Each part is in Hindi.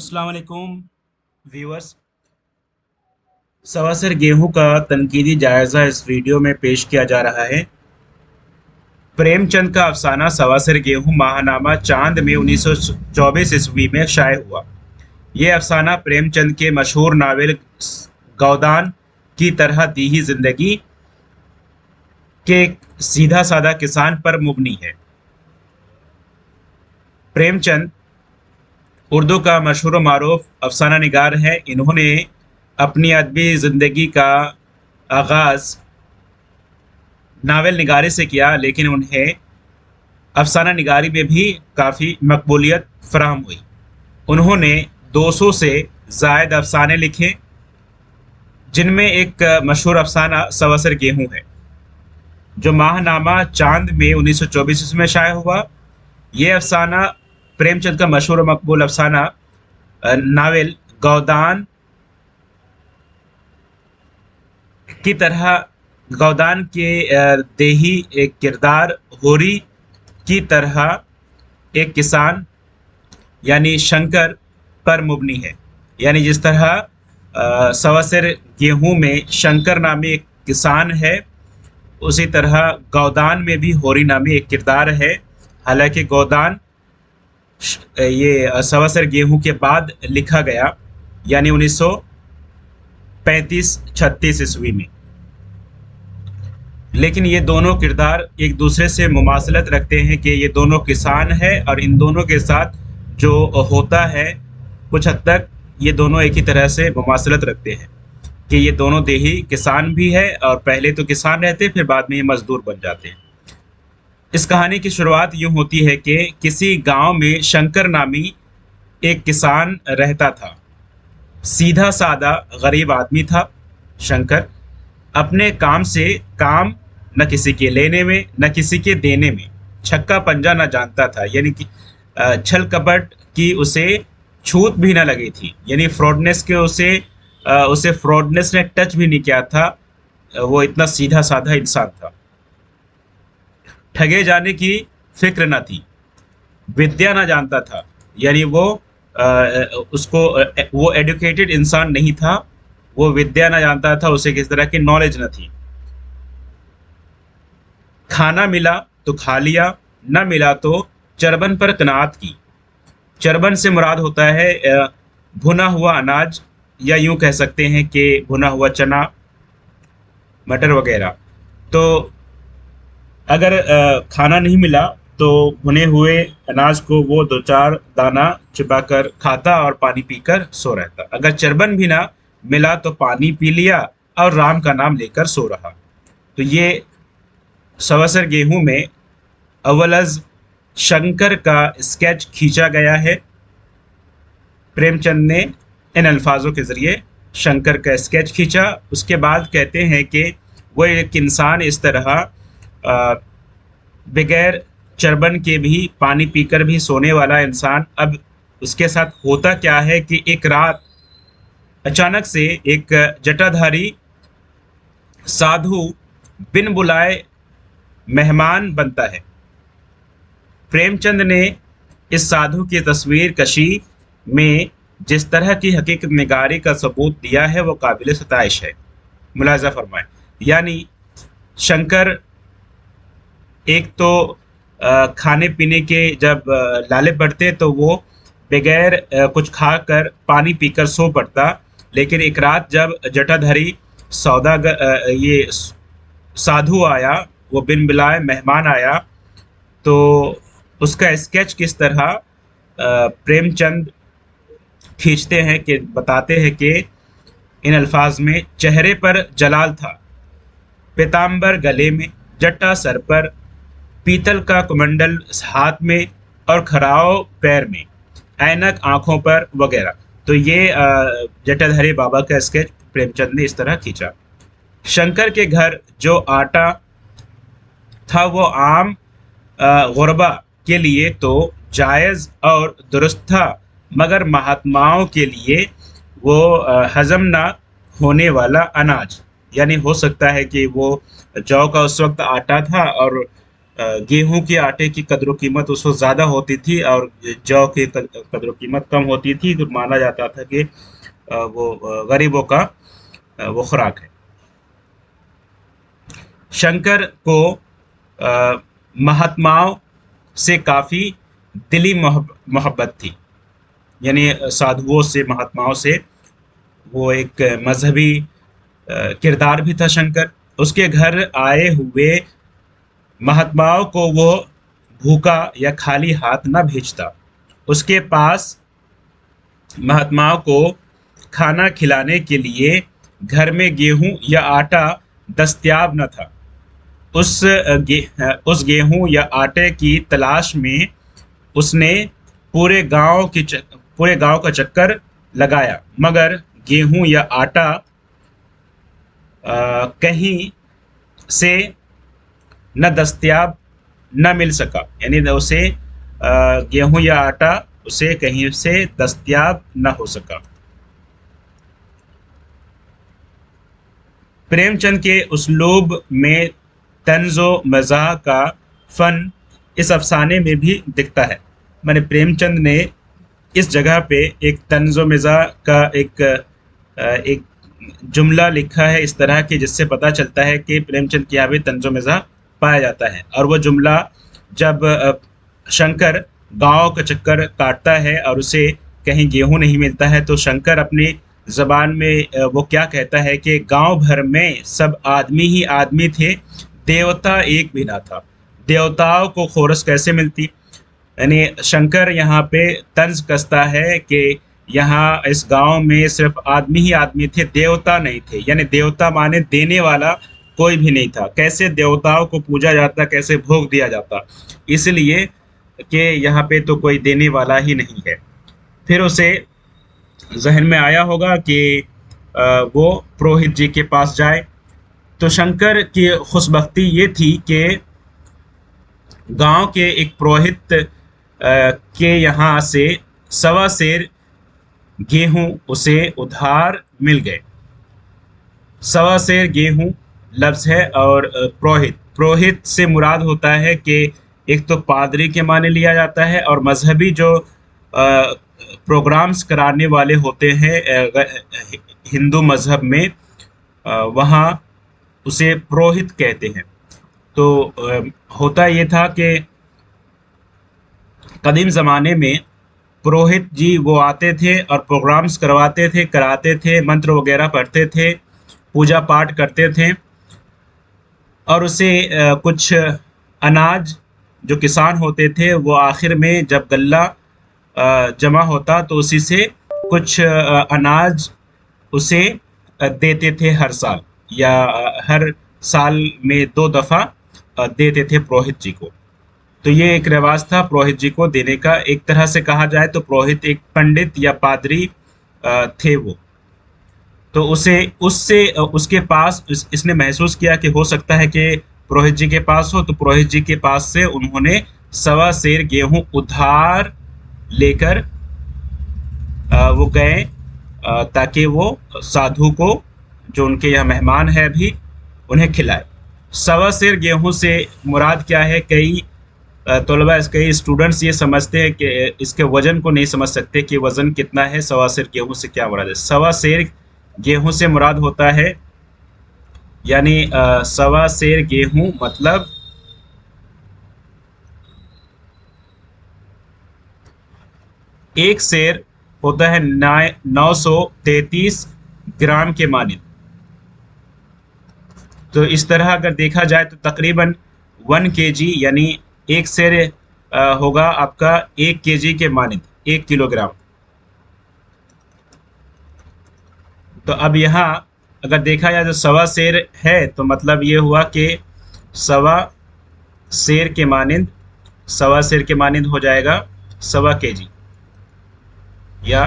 अस्सलाम वालेकुम व्यूअर्स। सवासर गेहूं का तनकीदी जायज़ा इस वीडियो में पेश किया जा रहा है। प्रेमचंद का अफसाना सवासर गेहूं माहनामा चांद में 1924 ईस्वी में शाये हुआ। ये अफसाना प्रेमचंद के मशहूर नावल गौदान की तरह दी ही जिंदगी के सीधा साधा किसान पर मुबनी है। प्रेमचंद उर्दू का मशहूर मारूफ अफसाना निगार है। इन्होंने अपनी अदबी ज़िंदगी का आगाज़ नावल निगारी से किया, लेकिन उन्हें अफसाना निगारी में भी काफ़ी मकबूलियत फराहम हुई। उन्होंने 200 से ज़ायद अफसाने लिखे, जिनमें एक मशहूर अफसाना सवासर गेहूं है, जो माहनामा चांद में 1924 ईस्वी में शाये हुआ। ये अफसाना प्रेमचंद का मशहूर और मकबूल अफसाना नावल गौदान की तरह गौदान के देही एक किरदार होरी की तरह एक किसान यानी शंकर पर मुबनी है। यानी जिस तरह सवासर गेहूं में शंकर नामी एक किसान है, उसी तरह गौदान में भी होरी नामी एक किरदार है। हालांकि गौदान ये सवासर गेहूं के बाद लिखा गया, यानी 1935-36 ईस्वी में। लेकिन ये दोनों किरदार एक दूसरे से मुमासलत रखते हैं कि ये दोनों किसान है, और इन दोनों के साथ जो होता है कुछ हद तक ये दोनों एक ही तरह से मुमासलत रखते हैं कि ये दोनों देही किसान भी है, और पहले तो किसान रहते फिर बाद में ये मजदूर बन जाते हैं। इस कहानी की शुरुआत यूँ होती है कि किसी गांव में शंकर नामी एक किसान रहता था। सीधा सादा गरीब आदमी था शंकर। अपने काम से काम न किसी के लेने में न किसी के देने में छक्का पंजा न जानता था, यानी कि छल कपट की उसे छूत भी न लगी थी, यानी फ्रॉडनेस के उसे फ्रॉडनेस ने टच भी नहीं किया था। वो इतना सीधा साधा इंसान था। ठगे जाने की फिक्र न थी, विद्या न जानता था, यानी वो एडुकेटेड इंसान नहीं था, वो विद्या न जानता था, उसे किस तरह की नॉलेज न थी। खाना मिला तो खा लिया, न मिला तो चरबन पर कनात की। चरबन से मुराद होता है भुना हुआ अनाज, या यूं कह सकते हैं कि भुना हुआ चना, मटर वगैरह। तो अगर खाना नहीं मिला तो भुने हुए अनाज को वो दो चार दाना चिबाकर खाता और पानी पीकर सो रहता। अगर चरबन भी ना मिला तो पानी पी लिया और राम का नाम लेकर सो रहा। तो ये सवासर गेहूं में अव्वलज शंकर का स्केच खींचा गया है। प्रेमचंद ने इन अल्फाजों के ज़रिए शंकर का स्केच खींचा। उसके बाद कहते हैं कि वो एक इंसान इस तरह बगैर चरबन के भी पानी पीकर भी सोने वाला इंसान। अब उसके साथ होता क्या है कि एक रात अचानक से एक जटाधारी साधु बिन बुलाए मेहमान बनता है। प्रेमचंद ने इस साधु की तस्वीर कशी में जिस तरह की हकीकत निगारी का सबूत दिया है वो काबिल सताइश है। मुलाजा फरमाएं। यानी शंकर एक तो खाने पीने के जब लाले पड़ते तो वो बगैर कुछ खाकर पानी पीकर सो पड़ता, लेकिन एक रात जब जटाधारी ये साधु आया, वो बिन बुलाए मेहमान आया, तो उसका स्केच किस तरह प्रेमचंद खींचते हैं कि बताते हैं कि इन अल्फाज में चेहरे पर जलाल था, पीताम्बर गले में, जट्टा सर पर, पीतल का कुमंडल हाथ में और खराव पैर में, ऐनक आंखों पर वगैरह। तो ये जटाधारी बाबा का स्केच प्रेमचंद ने इस तरह खींचा। शंकर के घर जो आटा था वो आम गुरबा के लिए तो जायज़ और दुरुस्त था, मगर महात्माओं के लिए वो हजम ना होने वाला अनाज। यानी हो सकता है कि वो जौ का उस वक्त आटा था और गेहूं के आटे की कदर कीमत उस वक्त ज़्यादा होती थी और जौ की कदर कीमत कम होती थी, तो माना जाता था कि वो गरीबों का वो खुराक है। शंकर को महात्माओं से काफ़ी दिली मोहब्बत थी, यानी साधुओं से, महात्माओं से। वो एक मजहबी किरदार भी था शंकर। उसके घर आए हुए महात्माओं को वो भूखा या खाली हाथ न भेजता। उसके पास महात्माओं को खाना खिलाने के लिए घर में गेहूं या आटा दस्तयाब न था। उस गेहूं या आटे की तलाश में उसने पूरे गांव का चक्कर लगाया, मगर गेहूं या आटा कहीं से न दस्तयाब न मिल सका, यानी उसे गेहूं या आटा उसे कहीं से दस्तयाब न हो सका। प्रेमचंद के उस्लूब में तंज़ो मज़ाह का फ़न इस अफसाने में भी दिखता है। मैंने प्रेमचंद ने इस जगह पे एक तंज़ो मज़ाह का एक जुमला लिखा है इस तरह की, जिससे पता चलता है कि प्रेमचंद के यहाँ भी तंज़ो मज़ाह पाया जाता है। और वो जुमला जब शंकर गांव का चक्कर काटता है और उसे कहीं गेहूं नहीं मिलता है, तो शंकर अपनी ज़बान में वो क्या कहता है कि गांव भर में सब आदमी ही आदमी थे, देवता एक भी ना था। देवताओं को खोरस कैसे मिलती, यानी शंकर यहाँ पे तंज कसता है कि यहाँ इस गांव में सिर्फ आदमी ही आदमी थे, देवता नहीं थे। यानी देवता माने देने वाला कोई भी नहीं था। कैसे देवताओं को पूजा जाता, कैसे भोग दिया जाता, इसलिए कि यहाँ पे तो कोई देने वाला ही नहीं है। फिर उसे जहन में आया होगा कि वो पुरोहित जी के पास जाए। तो शंकर की खुशबख्ती ये थी कि गांव के एक पुरोहित के यहाँ से 1.25 सेर गेहूं उसे उधार मिल गए। 1.25 सेर गेहूं लफ्ज़ है, और पुरोहित से मुराद होता है कि एक तो पादरी के माने लिया जाता है, और मजहबी जो प्रोग्राम्स कराने वाले होते हैं हिंदू मज़हब में, वहाँ उसे पुरोहित कहते हैं। तो होता ये था कि कदीम ज़माने में पुरोहित जी वो आते थे और प्रोग्राम्स करवाते थे, कराते थे, मंत्र वगैरह पढ़ते थे, पूजा पाठ करते थे, और उसे कुछ अनाज जो किसान होते थे वो आखिर में जब गल्ला जमा होता तो उसी से कुछ अनाज उसे देते थे हर साल, या हर साल में 2 दफ़ा देते थे पुरोहित जी को। तो ये एक रिवाज था पुरोहित जी को देने का। एक तरह से कहा जाए तो पुरोहित एक पंडित या पादरी थे वो। तो उसके पास इसने महसूस किया कि हो सकता है कि पुरोहित जी के पास हो, तो पुरोहित जी के पास से उन्होंने 1.25 सेर गेहूं उधार लेकर वो गए, ताकि वो साधु को, जो उनके यहाँ मेहमान है अभी, उन्हें खिलाए। 1.25 सेर गेहूं से मुराद क्या है? कई स्टूडेंट्स ये समझते हैं कि इसके वजन को नहीं समझ सकते कि वजन कितना है। 1.25 सेर गेहूं से क्या मुराद है? 1.25 सेर गेहूं से मुराद होता है, यानी 1.25 सेर गेहूं मतलब 1 सेर होता है 933 ग्राम के मानिंद। तो इस तरह अगर देखा जाए तो तकरीबन 1 kg, यानी 1 सेर होगा आपका 1 kg के मानिंद, 1 किलोग्राम। तो अब यहाँ अगर देखा जाए तो 1.25 सेर है, तो मतलब ये हुआ कि 1.25 सेर के मानिंद, 1.25 सेर के मानिंद हो जाएगा 1.25 kg या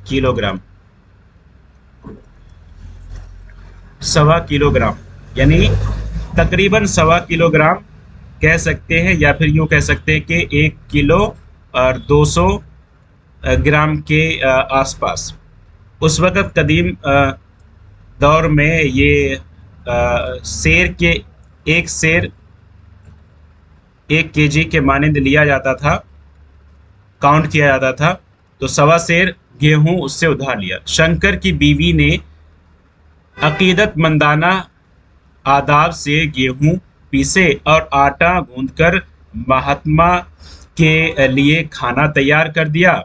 किलोग्राम। 1.25 किलोग्राम यानी तकरीबन 1.25 किलोग्राम कह सकते हैं, या फिर यूँ कह सकते हैं कि 1 किलो और 200 ग्राम के आसपास। उस वक़्त कदीम दौर में ये सेर के 1 सेर 1 केजी के मानिंद लिया जाता था, काउंट किया जाता था, तो 1.25 सेर गेहूं उससे उधार लिया। शंकर की बीवी ने अकीदतमंदाना आदाब से गेहूं पीसे और आटा गूंथकर महात्मा के लिए खाना तैयार कर दिया।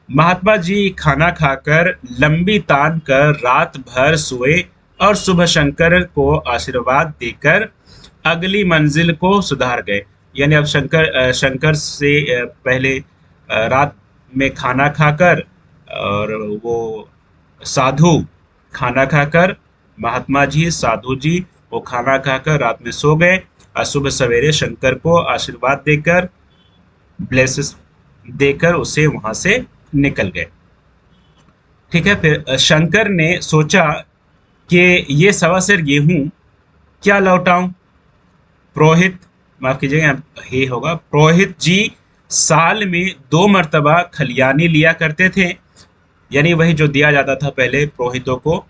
महात्मा जी खाना खाकर लंबी तान कर रात भर सोए और सुबह शंकर को आशीर्वाद देकर अगली मंजिल को सुधार गए। यानी अब शंकर से पहले रात में खाना खाकर, और वो साधु खाना खाकर, महात्मा जी साधु जी वो खाना खाकर रात में सो गए और सुबह सवेरे शंकर को आशीर्वाद देकर, ब्लेसेस देकर उसे वहां से निकल गए। ठीक है, फिर शंकर ने सोचा कि ये 1.25 सेर गेहूं क्या लौटाऊं। पुरोहित, माफ कीजिएगा हे होगा, पुरोहित जी साल में 2 मर्तबा खलियानी लिया करते थे, यानी वही जो दिया जाता था पहले पुरोहितों को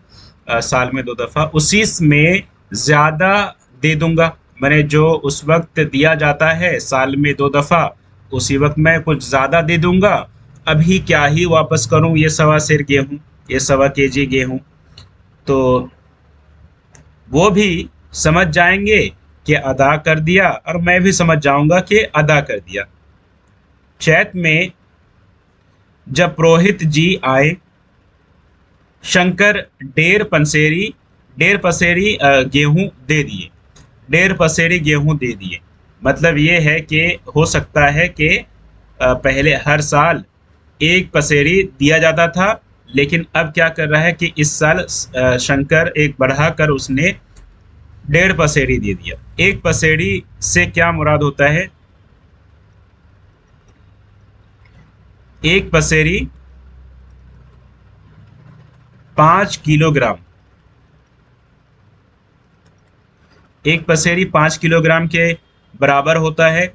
साल में 2 दफा, उसी में ज्यादा दे दूंगा। मैंने जो उस वक्त दिया जाता है साल में 2 दफा, उसी वक्त मैं कुछ ज्यादा दे दूंगा। अभी क्या ही वापस करूं ये 1.25 सेर गेहूं, ये 1.25 केजी गेहूं। तो वो भी समझ जाएंगे कि अदा कर दिया, और मैं भी समझ जाऊंगा कि अदा कर दिया। चैत में जब पुरोहित जी आए, शंकर 1.5 पसेरी गेहूं दे दिए। 1.5 पसेरी गेहूं दे दिए, मतलब ये है कि हो सकता है कि पहले हर साल 1 पसेरी दिया जाता था, लेकिन अब क्या कर रहा है कि इस साल शंकर एक बढ़ाकर उसने 1.5 पसेरी दे दिया। 1 पसेरी से क्या मुराद होता है? 1 पसेरी 5 किलोग्राम। 1 पसेरी 5 किलोग्राम के बराबर होता है।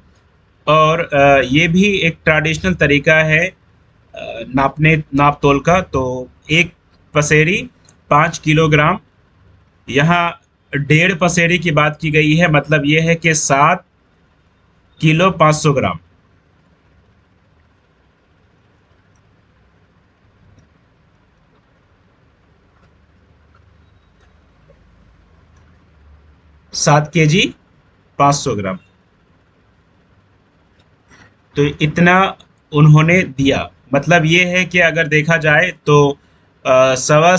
और ये भी एक ट्रेडिशनल तरीका है नाप तोल का। तो 1 पसेरी 5 किलोग्राम, यहाँ 1.5 पसेरी की बात की गई है, मतलब ये है कि 7 किलो 500 ग्राम। सात केजी 500 ग्राम, तो इतना उन्होंने दिया। मतलब ये है कि अगर देखा जाए तो 1.25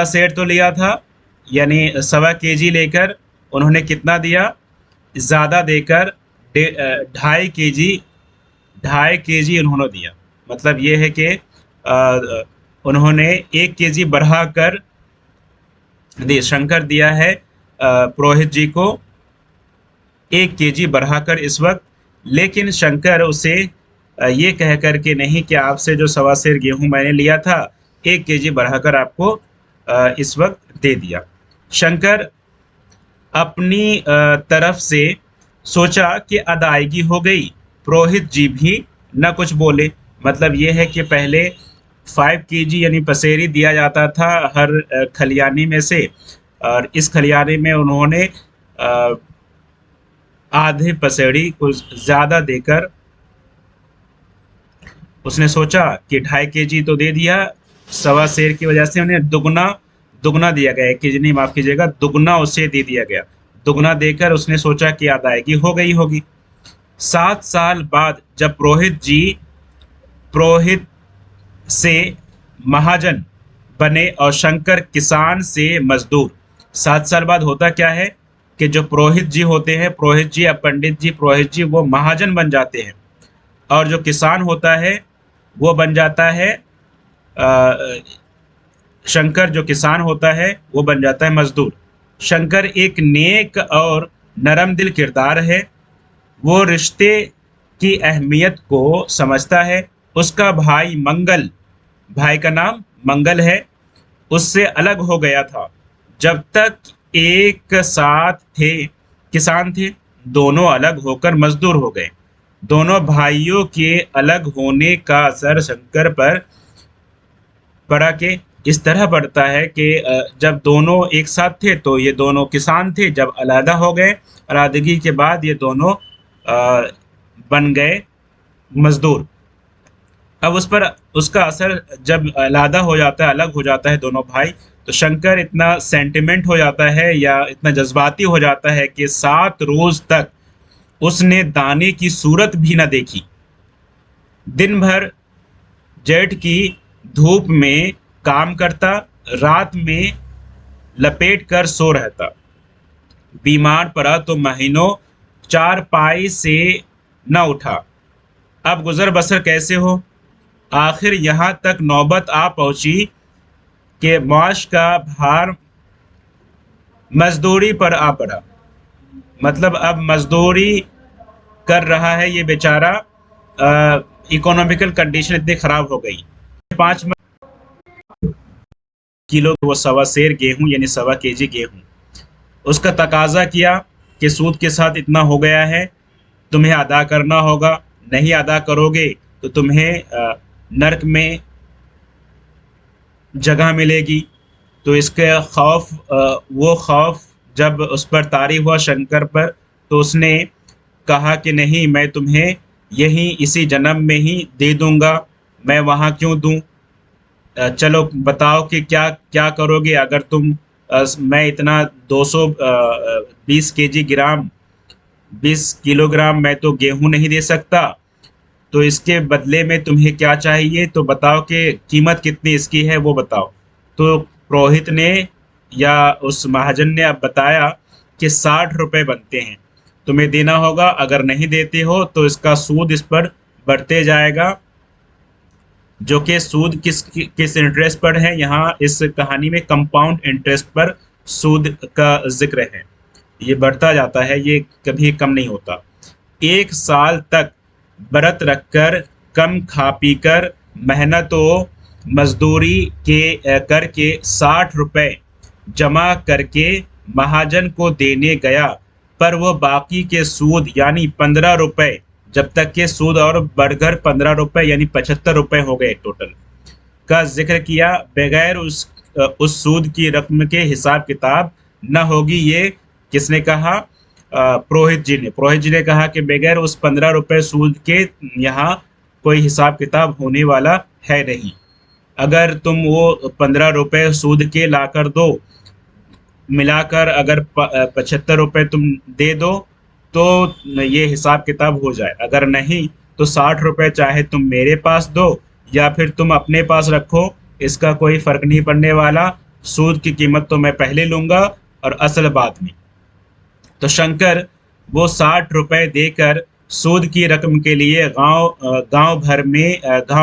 सेर तो लिया था, यानी 1.25 केजी लेकर उन्होंने कितना दिया? ज़्यादा देकर 2.5 केजी उन्होंने दिया। मतलब ये है कि उन्होंने 1 केजी बढ़ाकर शंकर दिया है पुरोहित जी को 1 केजी बढ़ाकर इस वक्त। लेकिन शंकर उसे ये कह कर के नहीं कि आपसे जो 1.25 सेर गेहूं मैंने लिया था 1 केजी बढ़ाकर आपको इस वक्त दे दिया। शंकर अपनी तरफ से सोचा कि अदायगी हो गई। पुरोहित जी भी न कुछ बोले। मतलब ये है कि पहले 5 केजी यानी पसेरी दिया जाता था हर खलियानी में से, और इस खलियानी में उन्होंने आधे पसेरी कुछ ज़्यादा देकर उसने सोचा कि 2.5 केजी तो दे दिया, 1.25 सेर की वजह से उन्हें दुगना दिया गया। 1 केजी नहीं, माफ़ कीजिएगा, दुगना उसे दे दिया गया। दुगना देकर उसने सोचा कि अदायगी हो गई होगी। 7 साल बाद जब पुरोहित से महाजन बने और शंकर किसान से मजदूर। 7 साल बाद होता क्या है कि जो पुरोहित जी होते हैं, पुरोहित जी या पंडित जी, पुरोहित जी वो महाजन बन जाते हैं, और जो किसान होता है वो बन जाता है शंकर जो किसान होता है वो बन जाता है मजदूर। शंकर एक नेक और नरम दिल किरदार है। वो रिश्ते की अहमियत को समझता है। उसका भाई मंगल, भाई का नाम मंगल है, उससे अलग हो गया था। जब तक एक साथ थे किसान थे, दोनों अलग होकर मजदूर हो गए। दोनों भाइयों के अलग होने का असर शंकर पर पड़ा के इस तरह बढ़ता है कि जब दोनों एक साथ थे तो ये दोनों किसान थे, जब अलहदा हो गए अलहदगी के बाद ये दोनों बन गए मजदूर। अब उस पर उसका असर जब अलहदा हो जाता है, अलग हो जाता है दोनों भाई, तो शंकर इतना सेंटिमेंट हो जाता है या इतना जज्बाती हो जाता है कि 7 रोज तक उसने दाने की सूरत भी न देखी। दिन भर जेठ की धूप में काम करता, रात में लपेट कर सो रहता। बीमार पड़ा तो महीनों चारपाई से न उठा। अब गुजर बसर कैसे हो? आखिर यहाँ तक नौबत आ पहुंची कि माश का भार मजदूरी पर आ पड़ा। मतलब अब मजदूरी कर रहा है ये बेचारा। इकोनॉमिकल कंडीशन इतनी खराब हो गई। 5 किलो वो सवा सेर गेहूं यानी 1.25 केजी गेहूं। उसका तकाजा किया कि सूद के साथ इतना हो गया है, तुम्हें अदा करना होगा, नहीं अदा करोगे तो तुम्हें नरक में जगह मिलेगी। तो इसके खौफ वो खौफ जब उस पर तारी हुआ शंकर पर, तो उसने कहा कि नहीं, मैं तुम्हें यही इसी जन्म में ही दे दूंगा। मैं वहाँ क्यों दूं? चलो बताओ कि क्या क्या करोगे अगर तुम मैं इतना 20 किलोग्राम मैं तो गेहूं नहीं दे सकता, तो इसके बदले में तुम्हें क्या चाहिए? तो बताओ कि कीमत कितनी इसकी है, वो बताओ। तो पुरोहित ने या उस महाजन ने अब बताया कि 60 रुपए बनते हैं, तुम्हें देना होगा। अगर नहीं देते हो तो इसका सूद इस पर बढ़ते जाएगा। जो कि सूद किस इंटरेस्ट पर है, यहाँ इस कहानी में कंपाउंड इंटरेस्ट पर सूद का जिक्र है। ये बढ़ता जाता है, ये कभी कम नहीं होता। 1 साल तक व्रत रखकर, कम खा पी कर, मेहनत व मजदूरी के करके 60 रुपए जमा करके महाजन को देने गया, पर वो बाकी के सूद यानी 15 रुपए, जब तक के सूद और बढ़कर 15 रुपए यानी 75 रुपए हो गए टोटल, का जिक्र किया। बगैर उस सूद की रकम के हिसाब किताब न होगी। ये किसने कहा? पुरोहित जी ने कहा कि बगैर उस 15 रुपए सूद के यहाँ कोई हिसाब किताब होने वाला है नहीं। अगर तुम वो 15 रुपए सूद के लाकर दो, मिलाकर अगर 75 रुपए तुम दे दो तो ये हिसाब किताब हो जाए। अगर नहीं तो 60 रुपए चाहे तुम मेरे पास दो या फिर तुम अपने पास रखो, इसका कोई फर्क नहीं पड़ने वाला। सूद की कीमत तो मैं पहले लूंगा और असल बाद में। तो शंकर वो 60 रुपए देकर सूद की रकम के लिए गांव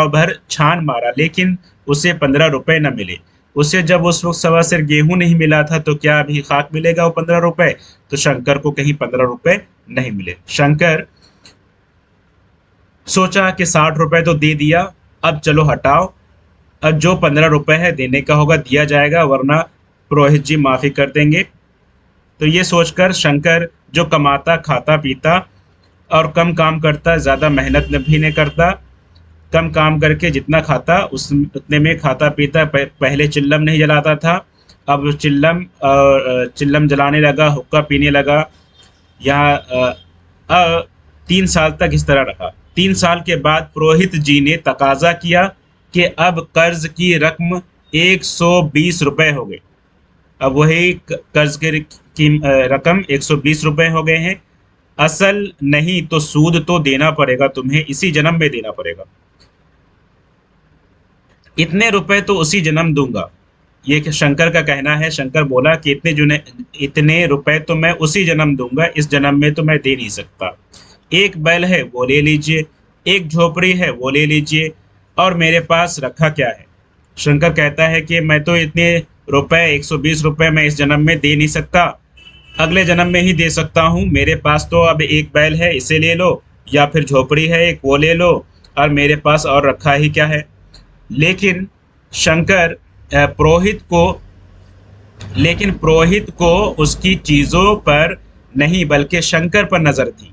भर छान मारा, लेकिन उसे 15 रुपए न मिले। उसे जब उस वक्त सवा सिर गेहूं नहीं मिला था तो क्या अभी खाक मिलेगा वो 15 रुपए? तो शंकर को कहीं 15 रुपए नहीं मिले। शंकर सोचा कि 60 रुपए तो दे दिया, अब चलो हटाओ, अब जो 15 रुपए है देने का होगा दिया जाएगा, वरना पुरोहित जी माफी कर देंगे। तो ये सोचकर शंकर, जो कमाता खाता पीता और कम काम करता, ज़्यादा मेहनत भी नहीं करता, कम काम करके जितना खाता उतने में खाता पीता। पहले चिल्लम नहीं जलाता था, अब चिल्लम जलाने लगा, हुक्का पीने लगा। यहाँ 3 साल तक इस तरह रहा। 3 साल के बाद पुरोहित जी ने तकाजा किया कि अब कर्ज की रकम 120 रुपए हो गई। अब वही कर्ज की रकम 120 रुपए हो गए हैं। असल नहीं तो सूद तो देना पड़ेगा, तुम्हें इसी जन्म में देना पड़ेगा। इतने रुपए तो उसी जन्म दूंगा, ये शंकर का कहना है। शंकर बोला कि इतने रुपए तो मैं उसी जन्म दूंगा, इस जन्म में तो मैं दे नहीं सकता। एक बैल है वो ले लीजिए, एक झोपड़ी है वो ले लीजिए, और मेरे पास रखा क्या है? शंकर कहता है कि मैं तो इतने रुपए 120 रुपए मैं इस जन्म में दे नहीं सकता, अगले जन्म में ही दे सकता हूँ। मेरे पास तो अब एक बैल है, इसे ले लो, या फिर झोपड़ी है एक, वो ले लो, और मेरे पास और रखा ही क्या है? लेकिन शंकर पुरोहित को उसकी चीज़ों पर नहीं बल्कि शंकर पर नज़र थी।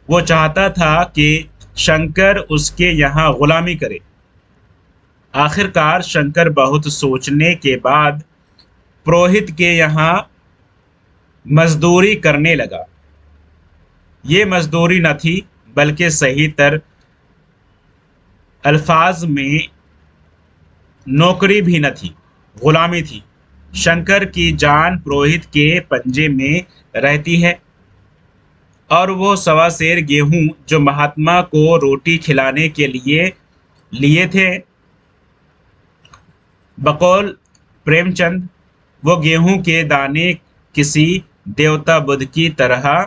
वो चाहता था कि शंकर उसके यहाँ गुलामी करे। आखिरकार शंकर बहुत सोचने के बाद पुरोहित के यहाँ मजदूरी करने लगा। ये मजदूरी न थी, बल्कि सही तर अल्फाज में नौकरी भी न थी, गुलामी थी। शंकर की जान पुरोहित के पंजे में रहती है और वो सवा सेर गेहूं जो महात्मा को रोटी खिलाने के लिए थे, बकौल प्रेमचंद वो गेहूं के दाने किसी देवता बुद्ध की तरह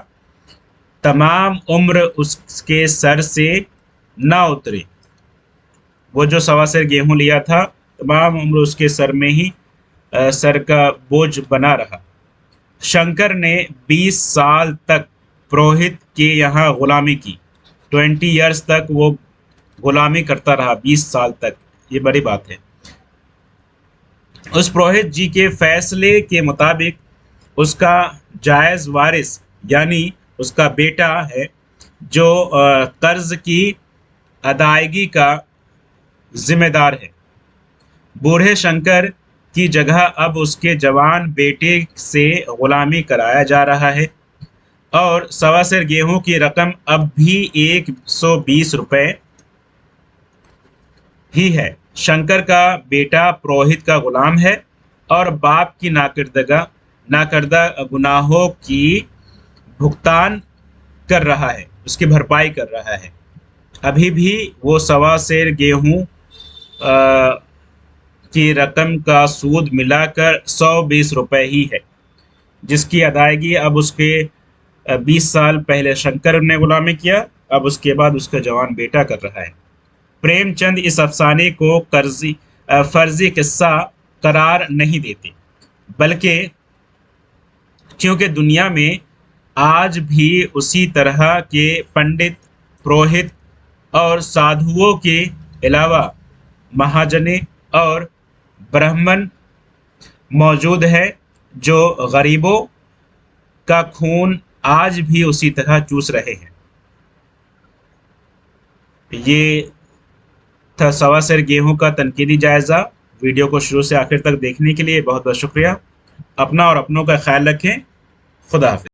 तमाम उम्र उसके सर से ना उतरे। वो जो सवा सेर गेहूं लिया था, तमाम उम्र उसके सर में ही सर का बोझ बना रहा। शंकर ने 20 साल तक पुरोहित के यहाँ गुलामी की। 20 ईयर्स तक वो गुलामी करता रहा, 20 साल तक। ये बड़ी बात है। उस पुरोहित जी के फैसले के मुताबिक उसका जायज़ वारिस यानी उसका बेटा है, जो कर्ज की अदायगी का जिम्मेदार है। बूढ़े शंकर की जगह अब उसके जवान बेटे से गुलामी कराया जा रहा है और सवा सेर गेहूं की रकम अब भी 120 रुपए ही है। शंकर का बेटा पुरोहित का गुलाम है और बाप की नाकर्दा गुनाहों की भुगतान कर रहा है, उसकी भरपाई कर रहा है। अभी भी वो सवा सेर गेहूं की रकम का सूद मिलाकर 120 रुपए ही है, जिसकी अदायगी अब उसके 20 साल पहले शंकर ने गुलामी किया, अब उसके बाद उसका जवान बेटा कर रहा है। प्रेमचंद इस अफसाने को फर्जी किस्सा करार नहीं देते, बल्कि क्योंकि दुनिया में आज भी उसी तरह के पंडित, पुरोहित और साधुओं के अलावा महाजने और ब्राह्मण मौजूद है, जो गरीबों का खून आज भी उसी तरह चूस रहे हैं। ये था सवा सेर गेहूं का तनकीदी जायज़ा। वीडियो को शुरू से आखिर तक देखने के लिए बहुत बहुत शुक्रिया। अपना और अपनों का ख्याल रखें। खुदा हाफिज़।